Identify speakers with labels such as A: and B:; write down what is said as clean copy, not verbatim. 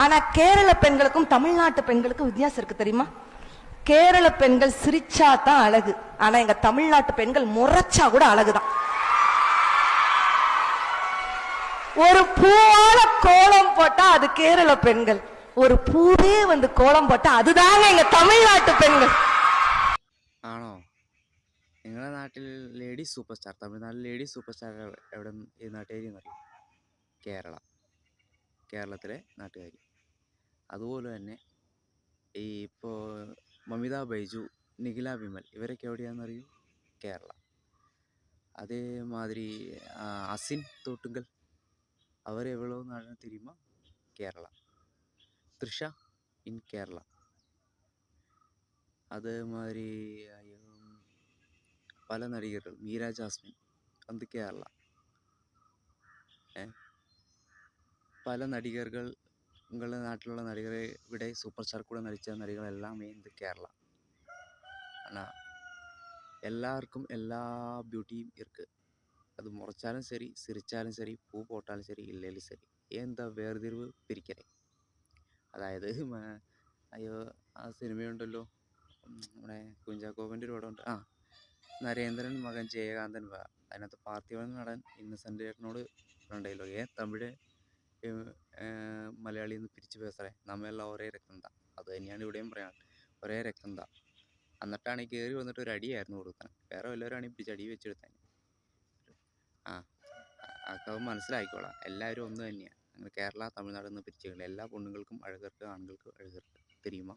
A: ஆனா கேரள பெண்களுக்கும் தமிழ்நாட்டு பெண்களுக்கும் வித்தியாசம் இருக்கு தெரியுமா? கேரள பெண்கள் சிரிச்சா தான் அழகு, ஆனா எங்க தமிழ்நாட்டு பெண்கள் முறைச்சா கூட அழகுதான். ஒரு பூவால கோலம் போட்டா அது கேரள பெண்கள், ஒரு பூவே வந்து കോളം പോട്ടാ അതുതാங்க എங்க തമിഴ്നാട്ട് പെൺകൾ.
B: ആണോ? നിങ്ങളുടെ നാട്ടിൽ ലേഡി സൂപ്പർ സ്റ്റാർ, തമിഴ്നാട്ടിൽ ലേഡി സൂപ്പർ സ്റ്റാർ എവിടെ ഈ നാട്ടുകാരി എന്നറിയും? കേരളത്തിലെ നാട്ടുകാരി. അതുപോലെ തന്നെ ഈ ഇപ്പോൾ മമിത ബൈജു, നിഖില വിമൽ ഇവരൊക്കെ എവിടെയാണെന്നറിയൂ? കേരള. അതേമാതിരി അസിൻ തോട്ടുങ്കൽ അവരെവളോ നാടിനെ തിരിയുമ്പോൾ കേരള. തൃഷ ഇൻ കേരള. അതേമാതിരി പല നടികர்கள், മീര ജാസ്മിൻ അത് കേരള. പല നടികர்கள் നിങ്ങളുടെ നാട്ടിലുള്ള നടികളെ ഇവിടെ സൂപ്പർ സ്റ്റാർ കൂടെ നടിച്ച നടികളെല്ലാം ഇത് കേരള. ஆனால் எல்லாருக்கும் எல்லா பியூட்டியும் இருக்குது. அது முறைச்சாலும் சரி, சிரித்தாலும் சரி, பூ போட்டாலும் சரி, ഇല്ലേലും ശരി, എന്താ വേർതിരിവ് പിരിക്കണേ? അതായത് അയ്യോ ആ സിനിമയുണ്ടല്ലോ, നമ്മുടെ കുഞ്ചാക്കോബൻ്റെ ഒരു പടമുണ്ട്, നരേന്ദ്രൻ മകൻ ജയകാന്തൻ വാ, അതിനകത്ത് പാർത്ഥിവൻ നടൻ ഇന്നസെൻ്റ് ചേട്ടനോട് ഉണ്ടല്ലോ, തമിഴ് മലയാളിയിൽ നിന്ന് പിരിച്ചു പേസറേ, നമ്മെല്ലാം ഒരേ രക്തം താ. അത് തന്നെയാണ് ഇവിടെയും പറയാൻ, ഒരേ രക്തം താ. എന്നിട്ടാണ് കയറി വന്നിട്ട് ഒരു അടിയായിരുന്നു കൊടുക്കുന്നത്, വേറെ വല്ലവരാണെങ്കിൽ പിടിച്ച് അടി വെച്ചെടുത്താൻ. അതൊക്കെ മനസ്സിലായിക്കോളാം, എല്ലാവരും ഒന്ന് തന്നെയാണ്. അങ്ങനെ കേരള തമിഴ്നാട് എന്ന് പിരിച്ചുകളില്ല. എല്ലാ പെണ്ണുങ്ങൾക്കും അഴകർക്ക്, ആണുങ്ങൾക്ക് അഴകർക്ക്. தெரியுமா?